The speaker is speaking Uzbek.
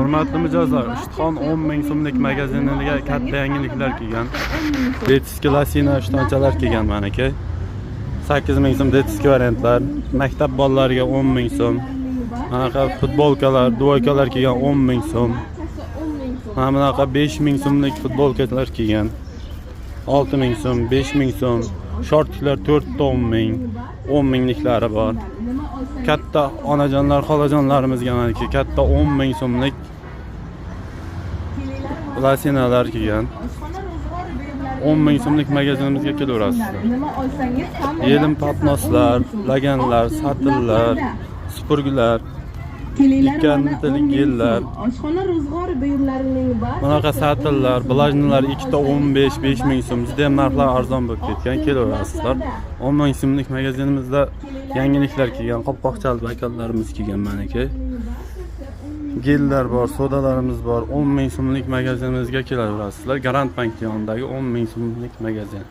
Hurmatli mijozlar, Ishtixon 10 ming so'mlik magaziniga katta yangiliklar kelgan. Detiski lasina ishtonchalar kelgan mana aka. 8 ming so'm detiski variantlar, maktab bolalariga 10 ming so'm. Mana futbolkalar, duvoykalar kelgan 10 ming so'm. Mana bunaqa 5 ming so'mlik futbolkalar kelgan. 6 ming so'm, 5 ming so'm. Shortlar 4 ta 10 ming, 10 mingliklari bor. Katta onajonlar, xolajonlarimizga mana katta 10 ming so'mlik lasinalar kelgan. 10 ming so'mlik magazinimizga kelaverasizlar. Yelim patnoslar, laganlar, satillar, supurgilar, ikkantalik yillar, oshxona ro'zg'or buyumlarining barchasi bunaqa satillar, blajnilar 2 ta 15-5 ming so'm. Juda ham narxlar arzon bo'lib ketgan, kelaverasizlar. 10 ming so'mlik magazinimizda yangiliklar kelgan, qopqoqchalik bakallarimiz kelgan mana aka. Gellar bor, sodalarimiz bor. 10 ming so'mlik magazinimizga kelaverasizlar. Garant bank yonidagi 10 ming so'mlik magazin.